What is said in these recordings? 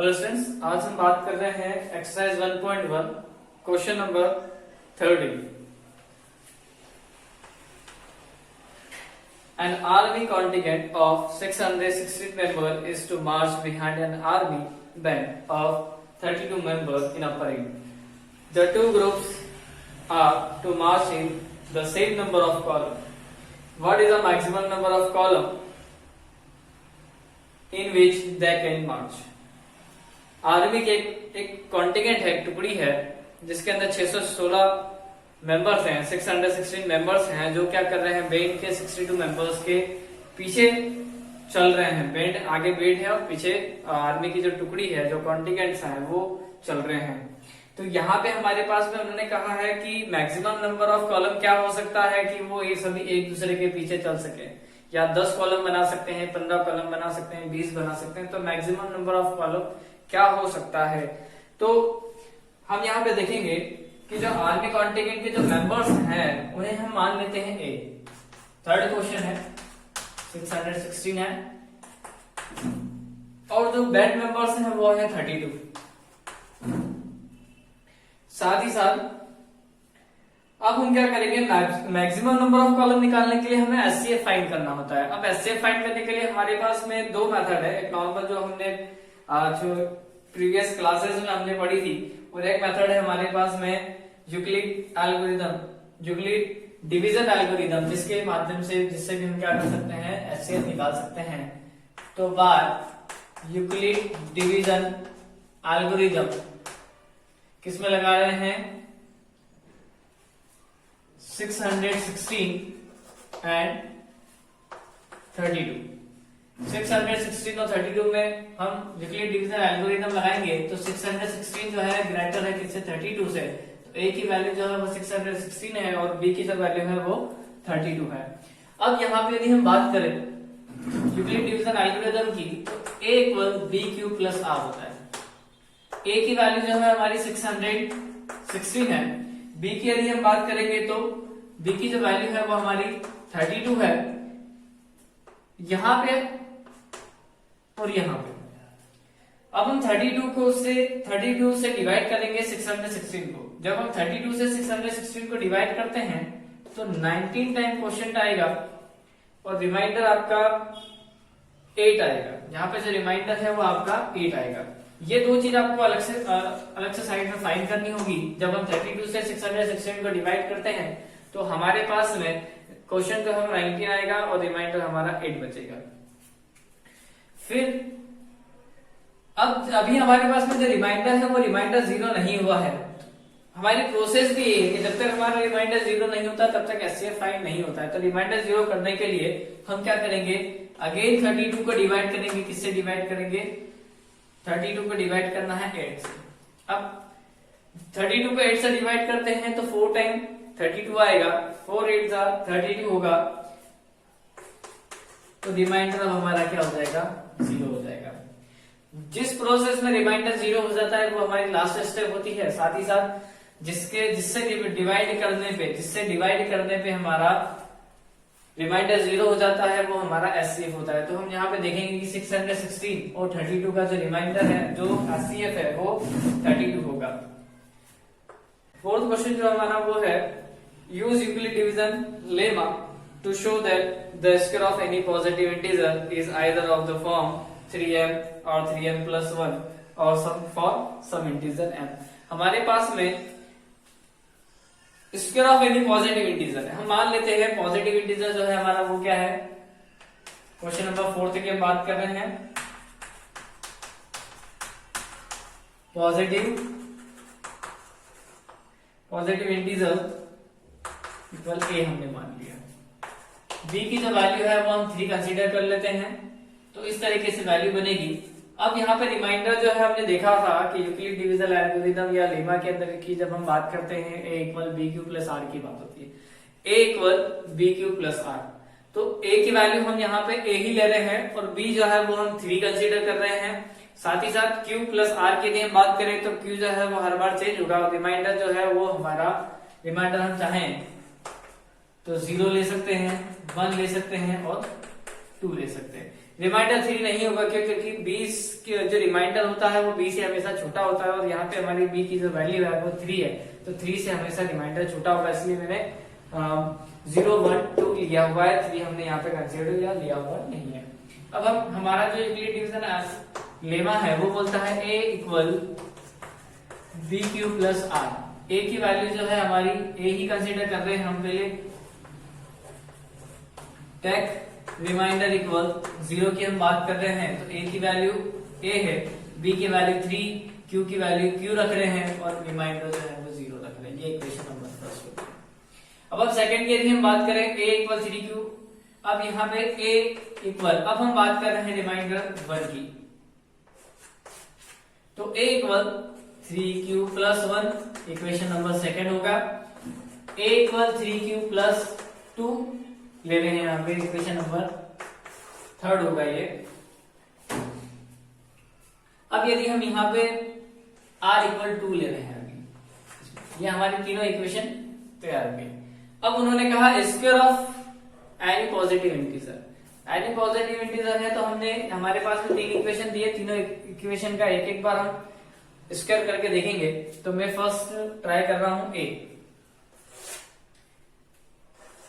Hello students, आज हम बात कर रहे हैं exercise 1.1 question number 30। An army contingent of 616 members is to march behind an army band of 32 members in a parade. The two groups are to march in the same number of columns. What is the maximum number of columns in which they can march? Army के एक contingent है, टुकड़ी है, जिसके अंदर 616 members हैं, 616 members हैं, जो क्या कर रहे हैं, बैंड के 62 मेंबर्स के पीछे चल रहे हैं। बैंड आगे बैंड है और पीछे आर्मी की जो टुकड़ी है, जो कॉन्टिजेंट्स हैं, वो चल रहे हैं। तो यहाँ पे हमारे पास में उन्होंने कहा है कि मैक्सिमम नंबर ऑफ कॉलम क्या हो सकता है कि वो ये सभी एक दूसरे के पीछे चल सके। या 10 कॉलम बना सकते हैं, 15 कॉलम बना सकते हैं, 20 बना सकते हैं। तो मैक्सिमम नंबर ऑफ कॉलम क्या हो सकता है? तो हम यहाँ पे देखेंगे कि जो आर्मी कॉन्टिजेंट के जो मेंबर्स हैं उन्हें हम मान लेते हैं ए। थर्ड क्वेश्चन है, 616 है और जो बैंड मेंबर्स हैं वो है 32। साथ ही साथ अब हम क्या करेंगे, मैक्सिमम नंबर ऑफ कॉलम निकालने के लिए हमें एचसीएफ फाइंड करना होता है। अब एचसीएफ फाइंड करने के लिए हमारे पास में दो मेथड है। एक नॉर्मल जो हमने जो प्रीवियस क्लासेस में हमने पढ़ी थी, और एक मेथड है हमारे पास में Euclid algorithm, Euclid division algorithm, जिससे भी हम क्या कर सकते हैं, एचसीएफ निकाल सकते हैं। तो बाय यूक्लिड डिवीजन एल्गोरिथम किसमें लगा रहे हैं, 616 एंड 32। 616 और 32 में हम यूक्लिड डिवीजन एल्गोरिथम लगाएंगे तो 616 जो है ग्रेटर है किससे, 32 से। तो ए की वैल्यू जो है वो 616 है और बी की जो वैल्यू है वो 32 है। अब यहाँ पे यदि हम बात करें यूक्लिड डिवीजन एल्गोरिथम की, तो A equal B cube plus R होता है। ए की वैल्यू जो है हमारी 616 है। बी की यदि हम बात करेंगे तो बी की जो वैल्यू है वो हमारी 32 है, यहां पे और यहां पे। अब हम 32 से डिवाइड करेंगे 616 को। जब हम 32 से 616 को डिवाइड करते हैं तो 19 टाइम क्वोशिएंट आएगा और रिमाइंडर आपका 8 आएगा। यहाँ पे जो रिमाइंडर है वो आपका 8 आएगा। ये दो चीज आपको अलग से साइड में फाइंड करनी होगी। जब हम 32 से 616 को डिवाइड करते हैं तो हमारे पास में क्वेश्चन जो है 19 आएगा और रिमाइंडर हमारा 8 बचेगा। फिर अब अभी हमारे पास में जो रिमाइंडर है वो रिमाइंडर 0 नहीं हुआ है। हमारी प्रोसेस भी ये है कि जब तक हमारा रिमाइंडर 0 नहीं होता तब तक एचसीएफ फाइंड नहीं होता है। तो रिमाइंडर 0 करने के लिए हम क्या करेंगे, अगेन 32 को डिवाइड करेंगे। किससे डिवाइड करेंगे, 32 को डिवाइड करना है 8 से। अब 32 को 8 से डिवाइड करते हैं तो 4 टाइम 32 आएगा, 4 8 32 होगा। तो रिमाइंडर अब हमारा क्या हो जाएगा, 0 हो जाएगा। जिस प्रोसेस में रिमाइंडर 0 हो जाता है वो हमारी लास्ट स्टेप होती है। साथ ही साथ जिससे डिवाइड करने पे हमारा रिमाइंडर 0 हो जाता है वो हमारा एचसीएफ होता है। तो हम यहाँ पे देखेंगे कि 616 और 32 का जो रिमाइंडर है, जो एचसीएफ है, वो 32 होगा। फोर्थ क्वेश्चन जो हमारा वो है, use Euclid division lemma to show that the square of any positive integer is either of the form 3m और 3m plus 1 और फॉर सम इंटीजर m। हमारे पास में square of any positive integer है। हम मान लेते हैं पॉजिटिव इंटीजर जो है हमारा वो क्या है, क्वेश्चन नंबर 4 की हम बात कर रहे हैं। पॉजिटिव इंटीजर इक्वल a हमने मान लिया। b की जो वैल्यू है वो हम 3 कंसीडर कर लेते हैं। तो इस तरीके से वैल्यू बनेगी। अब यहाँ पे रिमाइंडर जो है हमने देखा था कि यूक्लिड डिवीजन एल्गोरिथम या लेमा के अंदर की जब हम बात करते हैं a equal B Q plus r की बात होती है। a equal B Q plus r, तो a की वैल्यू हम यहाँ पे a ही ले रहे हैं और b जो है वो हम 3 कंसीडर कर रहे हैं। साथ ही साथ q प्लस आर की हम बात करें तो q जो है वो हर बार चेंज होगा। रिमाइंडर जो है वो हमारा रिमाइंडर हम चाहें तो 0 ले सकते हैं, 1 ले सकते हैं और 2 ले सकते हैं। रिमाइंडर 3 नहीं होगा क्यों, क्योंकि 20 जो रिमाइंडर होता है वो 20 से हमेशा छोटा होता है और यहाँ पे हमारी b की जो वैल्यू है वो 3 है, तो 3 से हमेशा रिमाइंडर छोटा होगा, इसलिए मैंने 0 1 2 लिया हुआ है, 3 हमने यहाँ पे कंसिडर लिया हुआ नहीं है। अब हम हमारा जो यूक्लिड डिवीजन लेमा है वो बोलता है a equal B Q plus R. A की वैल्यू जो है हमारी a ही कंसिडर कर रहे हैं हम पहले, टेक रिमाइंडर इक्वल 0 की हम बात कर रहे हैं, तो a की वैल्यू a है, b की वैल्यू 3, q की वैल्यू q रख रहे हैं और रिमाइंडर जो है वो 0 रख रहे हैं। ये इक्वेशन नंबर फर्स्ट हो गया। अब सेकंड की यदि हम बात करें a इक्वल 3q, अब यहाँ पे a इक्वल, अब हम बात कर रहे हैं रिमाइंडर 1 की, तो a equal 3q plus 1 equation number second होगा, a इक्वल 3q प्लस 2 ले रहे हैं यहाँ पे, इक्वेशन नंबर थर्ड होगा ये। अब यदि हम यहाँ पे r इक्वल 2 ले रहे हैं, अभी ये हमारी तीनों इक्वेशन तैयार हो गई। अब उन्होंने कहा square of any positive integer, any positive integer है तो हमने हमारे पास में 3 इक्वेशन दिए, तीनों इक्वेशन का एक एक बार हम स्क्वायर करके देखेंगे। तो मैं फर्स्ट ट्राई कर रहा हूं a,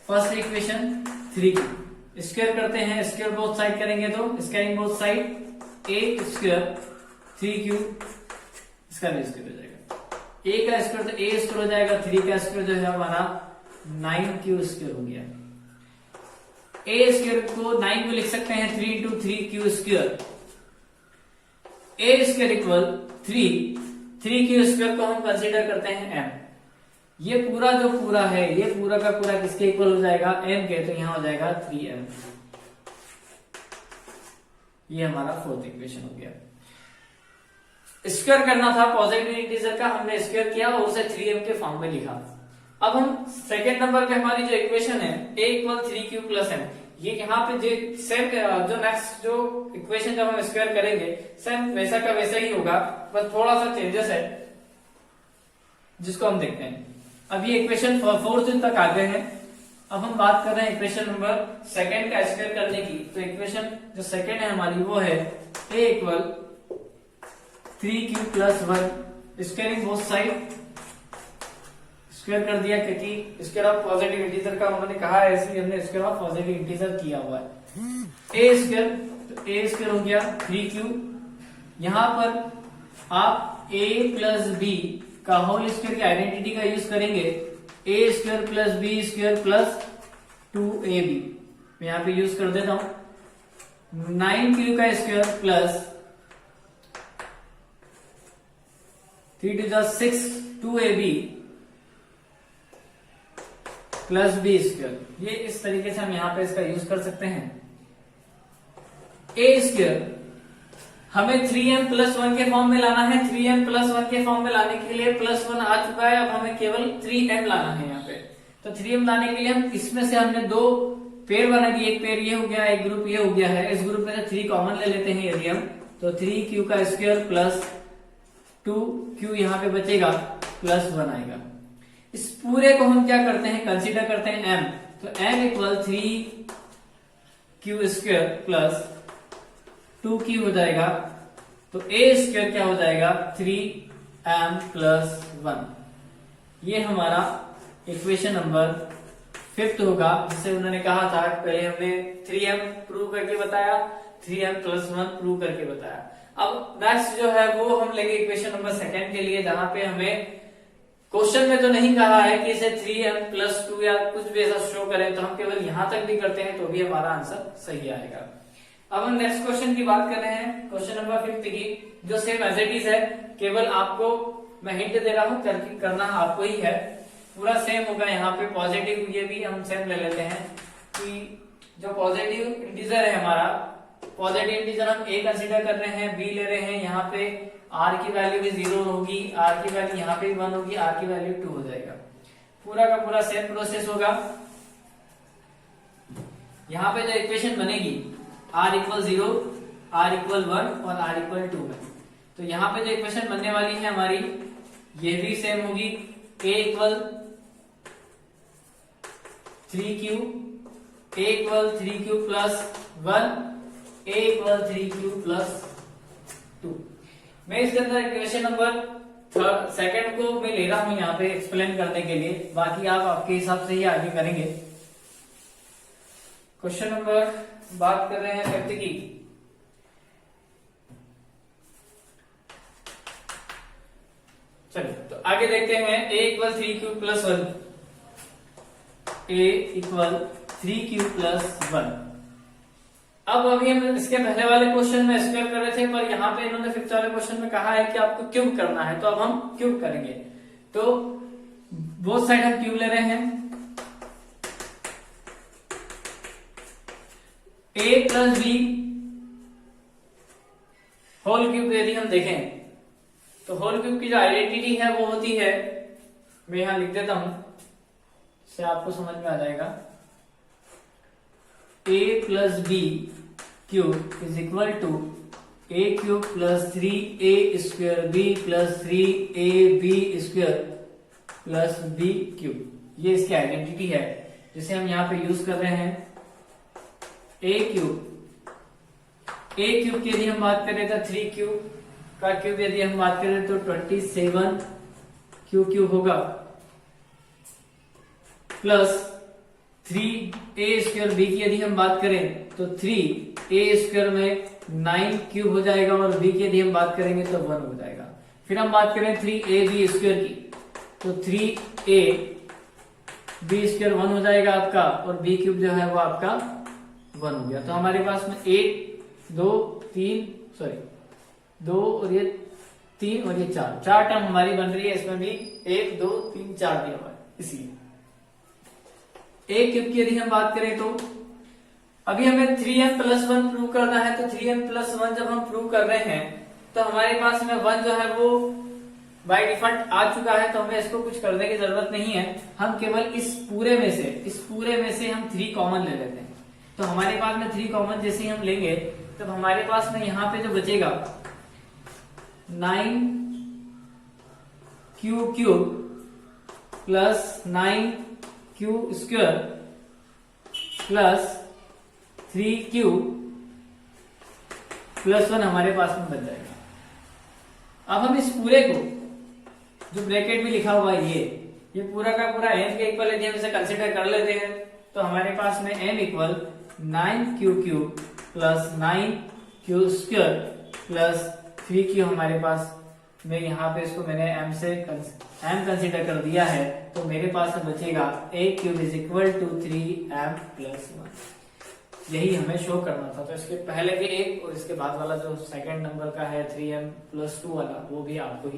फर्स्ट इक्वेशन 3 की स्क्वायर करते हैं, स्क्वायर बोथ साइड करेंगे तो squaring both side a square 3q, इसका भी स्क्वायर हो जाएगा, a का स्क्वायर तो a स्क्वायर हो जाएगा, 3 का स्क्वायर जो है हमारा 9q स्क्वायर हो गया। a स्क्वायर को 9 को लिख सकते हैं 3 into 3q square, a square equal 3q square को हम कंसीडर करते हैं m, ये पूरा जो पूरा है ये पूरा का पूरा किसके इक्वल हो जाएगा, m के, तो यहां हो जाएगा 3m। ये हमारा फोर्थ इक्वेशन हो गया। स्क्वायर करना था पॉजिटिव इंटीजर का, हमने स्क्वायर किया और उसे 3m के फॉर्म में लिखा। अब हम सेकेंड नंबर पे हमारी जो इक्वेशन है a equal 3q plus m, ये यहाँ पे सेम जो नेक्स्ट जो इक्वेशन जब हम स्क्वायर करेंगे सेम वैसा का वैसा ही होगा, बस थोड़ा सा चेंजेस है जिसको हम देखते हैं। अब ये इक्वेशन फोर्थ तक आ गए हैं। अब हम बात कर रहे हैं इक्वेशन नंबर सेकेंड का स्क्वायर करने की, तो इक्वेशन जो सेकेंड है हमारी वो है a equal 3q plus 1, squaring both side, square कर दिया क्योंकि स्क्वायर ऑफ पॉजिटिव इंटीजर का उन्होंने कहा है, इसलिए हमने स्क्वायर ऑफ पॉजिटिव इंटीजर किया हुआ है। a स्क्वायर, तो a स्क्वायर हो गया 3q, यहां पर आप a प्लस b का होल स्क्वायर की आइडेंटिटी का यूज करेंगे, a square plus b square plus 2ab, मैं यहां पे यूज कर देता हूं 9q का square plus 3 to the 6 2ab plus b square, ये इस तरीके से हम यहां पे इसका यूज कर सकते हैं। a स्क्वायर हमें 3m प्लस 1 के फॉर्म में लाना है, 3m प्लस 1 के फॉर्म में लाने के लिए प्लस 1 आ चुका है, अब हमें केवल 3m लाना है यहाँ पे। तो 3m लाने के लिए हम इसमें से हमने 2 पेयर बना दिए, एक पेयर ये हो गया, एक ग्रुप ये हो गया है, इस ग्रुप में से 3 कॉमन ले लेते हैं यदि हम, तो 3q का स्क्वायर प्लस 2q यहाँ पे बचेगा प्लस 1 आएगा। इस पूरे को हम क्या करते हैं, कंसीडर करते हैं m, तो m equal 3q square plus 2q हो जाएगा, तो a स्क्वायर क्या हो जाएगा 3m प्लस 1। ये हमारा इक्वेशन नंबर 5 होगा, जिसे उन्होंने कहा था पहले हमने 3m प्रूव करके बताया, 3m प्लस 1 प्रूव करके बताया। अब नेक्स्ट जो है वो हम लेंगे इक्वेशन नंबर सेकंड के लिए, जहां पे हमें क्वेश्चन में तो नहीं कहा है कि इसे 3m प्लस 2 या कुछ भी ऐसा शो करें, तो हम केवल यहां तक भी करते हैं तो भी हमारा आंसर सही आएगा। अब हम नेक्स्ट क्वेश्चन की बात कर रहे हैं, क्वेश्चन नंबर 5 की, जो सेम एज इट इज है, केवल आपको मैं हिंट दे रहा हूं, करना आपको ही है, पूरा सेम होगा। यहाँ पे पॉजिटिव ये भी हम सेम ले लेते हैं कि जो पॉजिटिव इंटीजर है हमारा, पॉजिटिव इंटीजर हम a कंसीडर कर रहे हैं, b ले रहे हैं, यहाँ पे r की वैल्यू भी 0 होगी, r की वैल्यू यहाँ पे 1 होगी, r की वैल्यू 2 हो जाएगा। पूरा का पूरा सेम प्रोसेस होगा। यहाँ पे जो इक्वेशन बनेगी r इक्वल 0, r इक्वल 1 और r इक्वल 2 है, तो यहाँ पे जो इक्वेशन बनने वाली है हमारी ये भी सेम होगी, a equal 3q plus 1 a equal 3q plus 2। मैं इसके अंदर इक्वेशन नंबर सेकंड को मैं ले रहा हूं यहाँ पे एक्सप्लेन करने के लिए, बाकी आप आपके हिसाब से ही आगे करेंगे। क्वेश्चन नंबर बात कर रहे हैं व्यक्ति की। चलिए तो आगे देखते हैं। a equal 3q plus 1, a equal 3q plus 1। अब अभी हम इसके पहले वाले क्वेश्चन में स्क्वायर कर रहे थे, पर यहाँ पे इन्होंने फिफ्थ वाले क्वेश्चन में कहा है कि आपको क्यूब करना है, तो अब हम क्यूब करेंगे। तो बोथ साइड हम क्यूब ले रहे हैं। a plus b whole cube यदि हम देखें तो होल क्यूब की जो आइडेंटिटी है वो होती है, मैं यहां लिख देता हूं, इससे आपको समझ में आ जाएगा। a plus b cube is equal to a cube plus 3a square b plus 3ab square plus b cube. ये इसकी आइडेंटिटी है जिसे हम यहाँ पे यूज कर रहे हैं। a क्यूब की यदि हम बात करें तो 3q का क्यूब यदि हम बात करें तो 27q क्यूब होगा, प्लस 3a स्क्वायर b की यदि हम बात करें तो 3a स्क्वायर में 9 क्यूब हो जाएगा, और b की यदि हम बात करेंगे तो 1 हो जाएगा। फिर हम बात करें 3ab स्क्वायर की तो 3a b स्क्वायर 1 हो जाएगा आपका, और b क्यूब जो है वो आपका 1 हो गया। तो हमारे पास में 1 2 3 2 और ये 3 और ये 4 टर्म हमारी बन रही है। इसमें भी 1 2 3 4 दिया हुआ है, इसलिए a क्यूब की यदि हम बात करें तो अभी हमें 3m प्लस 1 प्रूव करना है। तो 3m प्लस 1 जब हम प्रूव कर रहे हैं तो हमारे पास में 1 जो है वो बाय डिफॉल्ट आ चुका है, तो हमें इसको कुछ करने की जरूरत नहीं है। हम केवल इस पूरे में से हम 3 कॉमन ले लेते हैं। तो हमारे पास में 3 कॉमन जैसे ही हम लेंगे तब हमारे पास में यहाँ पे जो बचेगा 9q cube plus 9q square plus 3q plus 1 हमारे पास में बच जाएगा। अब हम इस पूरे को, जो ब्रैकेट में लिखा हुआ है ये पूरा का पूरा m के इक्वल यदि हम इसे कंसिडर कर लेते हैं तो हमारे पास में m equal 9q cube plus 9q square plus 3q हमारे पास में, यहाँ पे इसको मैंने m कंसिडर कर दिया है, तो मेरे पास में बचेगा a cube is equal to 3m plus 1। यही हमें शो करना था। तो इसके पहले के एक और इसके बाद वाला जो सेकंड नंबर का है 3m प्लस 2 वाला, वो भी आपको ही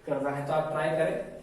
करना है। तो आप ट्राई करें।